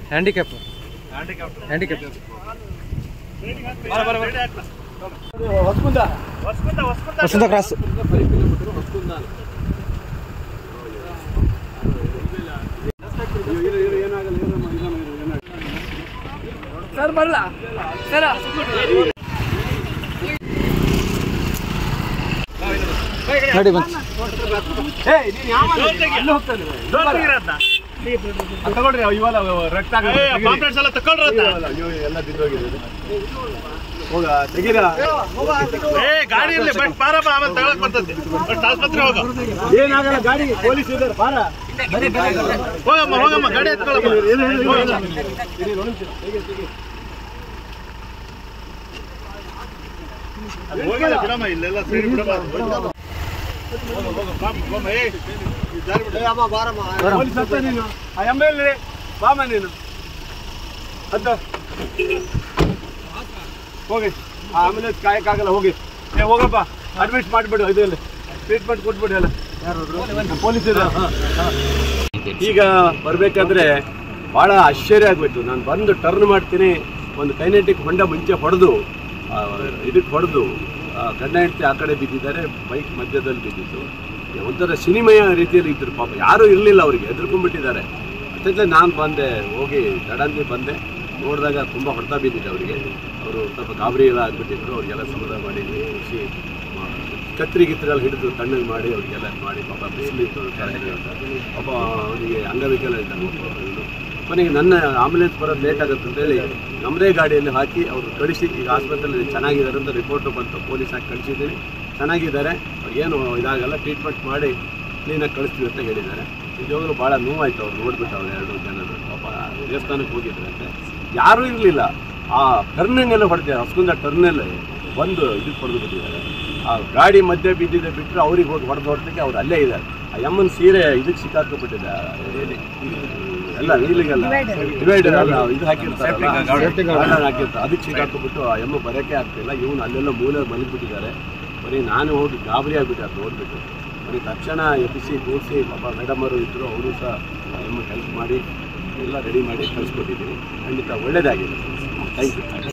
handicap ವಸಂತ cross sir ಬರಲ್ಲ sir ನೋಡಿ ಬಂತು ತಗೊಳ್ರಿ ಇವಾಗ ರಕ್ತ ಎಲ್ಲ ತಗೊಳ್ರಿ ಎಲ್ಲ ಬಿದ್ದೋಗಿದೆ ಹೋಗ ತೆಗೀರ ಗಾಡಿಯಲ್ಲಿ ಬಟ್ ಪಾರಪ್ಪ ಆಮೇಲೆ ತಗೊಳಕ್ ಬರ್ತದೆ ಬಟ್ ಆಸ್ಪತ್ರೆ ಹೋಗ ಏನಾಗಲ್ಲ ಗಾಡಿ ಪೊಲೀಸ್ ಇದ್ದಾರೆ ಪಾರ ಹೋಗಮ್ಮ ಗಾಡಿ ಎತ್ಕೊಳ್ಳಮ್ಮ ಹೋಗಿಲ್ಲ ಬಿಡಮ್ಮ ಇಲ್ಲೆಲ್ಲ ಸೇರಿ ಬಿಡಮ್ಮ ನೀನು ಅಂತ ಹೋಗಿ ಆಂಬುಲೆನ್ಸ್ ಕಾಯಕ್ಕಾಗಲ್ಲ ಹೋಗಿ ಹೋಗಪ್ಪ ಅಡ್ಮಿಟ್ ಮಾಡಿಬಿಡು ಇದರಲ್ಲಿ ಟ್ರೀಟ್ಮೆಂಟ್ ಕೊಟ್ಬಿಡಿ ಅಲ್ಲ ಪೊಲೀಸ್ ಈಗ ಬರಬೇಕಾದ್ರೆ ಭಾಳ ಆಶ್ಚರ್ಯ ಆಗ್ಬಿಟ್ಟು ನಾನು ಬಂದು ಟರ್ನ್ ಮಾಡ್ತೀನಿ ಒಂದು ಕೈನೆಟಿಕ್ ಹೊಂಡ ಮುಂಚೆ ಹೊಡೆದು ಇದಕ್ಕೆ ಹೊಡೆದು ಗಂಡ ಹೆಂಡತಿ ಆ ಕಡೆ ಬಿದ್ದಿದ್ದಾರೆ ಬೈಕ್ ಮಧ್ಯದಲ್ಲಿ ಬಿದ್ದಿತ್ತು ಒಂಥರ ಸಿನಿಮೆಯ ರೀತಿಯಲ್ಲಿ ಇದ್ದರು ಪಾಪ ಯಾರೂ ಇರಲಿಲ್ಲ ಅವರಿಗೆ ಹೆದರ್ಕೊಂಡ್ಬಿಟ್ಟಿದ್ದಾರೆ ಅಷ್ಟೇ ನಾನು ಬಂದೆ ಹೋಗಿ ಸಡನ್ಲಿ ಬಂದೆ ನೋಡಿದಾಗ ತುಂಬ ಹೊಡೆತ ಬಿದ್ದಿದೆ ಅವರಿಗೆ ಅವರು ಸ್ವಲ್ಪ ಗಾಬರಿ ಎಲ್ಲ ಆಗಿಬಿಟ್ಟಿದ್ರು ಅವ್ರಿಗೆಲ್ಲ ಸಮಾಧಾನ ಮಾಡಿ ಖುಷಿ ಕತ್ರಿ ಗಿತ್ರಿಯಲ್ಲಿ ಹಿಡಿದು ತಣ್ಣಗೆ ಮಾಡಿ ಅವ್ರಿಗೆಲ್ಲ ಮಾಡಿ ಪಾಪ ಬಿಸಿಲಿತ್ತು ಪಾಪ ಅವನಿಗೆ ಅಂಗವಿಕಲ ಇದ್ದಾನೆ ಕೊನೆಗೆ ನನ್ನ ಆಂಬುಲೆನ್ಸ್ ಬರೋದು ಲೇಟ್ ಆಗುತ್ತೆ ಅಂತೇಳಿ ನಮ್ಮದೇ ಗಾಡಿಯಲ್ಲಿ ಹಾಕಿ ಅವರು ಕಳಿಸಿ ಈಗ ಆಸ್ಪತ್ರೆಯಲ್ಲಿ ಚೆನ್ನಾಗಿದ್ದಾರೆ ಅಂತ ರಿಪೋರ್ಟು ಬಂತು ಪೊಲೀಸ್ ಹಾಕಿ ಕಳಿಸಿದ್ದೀನಿ ಚೆನ್ನಾಗಿದ್ದಾರೆ ಅವ್ರಿಗೇನು ಇದಾಗಲ್ಲ ಟ್ರೀಟ್ಮೆಂಟ್ ಮಾಡಿ ಕ್ಲೀನಾಗಿ ಕಳಿಸ್ತೀವಿ ಅಂತ ಹೇಳಿದ್ದಾರೆ ನಿಜವಾಗ್ಲೂ ಭಾಳ ನೋವಾಯ್ತು ಅವ್ರು ನೋಡ್ಬಿಟ್ಟು ಅವ್ರು 2 ಜನರು ಪಾಪ ದೇವಸ್ಥಾನಕ್ಕೆ ಹೋಗಿದ್ರು ಅಂತೆ ಯಾರೂ ಇರಲಿಲ್ಲ ಆ ಟರ್ನಿಂಗೆಲ್ಲ ಹೊಡೆದಿದ್ದಾರೆ ಹೊಸಗುಂದ ಟರ್ನಲ್ಲಿ ಬಂದು ಇದಕ್ಕೆ ಹೊಡೆದು ಬಿಟ್ಟಿದ್ದಾರೆ ಆ ಗಾಡಿ ಮಧ್ಯೆ ಬಿದ್ದಿದೆ ಬಿಟ್ಟರೆ ಅವ್ರಿಗೆ ಹೋಗಿ ಹೊಡೆದಕ್ಕೆ ಅವ್ರು ಅಲ್ಲೇ ಇದ್ದಾರೆ ಆ ಯಮ್ಮನ ಸೀರೆ ಇದಕ್ಕೆ ಸಿಕ್ಕಾಕೊಂಡ್ಬಿಟ್ಟಿದೆ ಎಲ್ಲ ವೀಲಿಗೆಲ್ಲ ಡಿವೈಡರ್ ಅಲ್ಲ ಇದು ಹಾಕಿರ್ತಾರೆ ಅದಕ್ಕೆ ಸಿಕ್ಕಾಕೊಂಡ್ಬಿಟ್ಟು ಆ ಯಮ್ಮ ಬರೋಕ್ಕೆ ಆಗ್ತಿಲ್ಲ ಇವನು ಅಲ್ಲೆಲ್ಲ ಮೂಲೆ ಮಲಗಿಬಿಟ್ಟಿದ್ದಾರೆ ಬರೀ ನಾನು ಹೋಗಿ ಗಾಬರಿ ಆಗಿಬಿಟ್ಟೆ ಅದು ನೋಡಿಬಿಟ್ಟು ಬರೀ ತಕ್ಷಣ ಎಬ್ಬಿಸಿ ಕೂರಿಸಿ ಪಾಪ ಮೇಡಮ್ ಅವರು ಇದ್ದರು ಅವರು ಸಹ ಯಮ್ಮ ಹೆಲ್ಪ್ ಮಾಡಿ ಎಲ್ಲ ರೆಡಿ ಮಾಡಿ ಕಳಿಸ್ಕೊಟ್ಟಿದ್ದೀನಿ ಖಂಡಿತ ಒಳ್ಳೆಯದಾಗಿದೆ ಥ್ಯಾಂಕ್ ಯು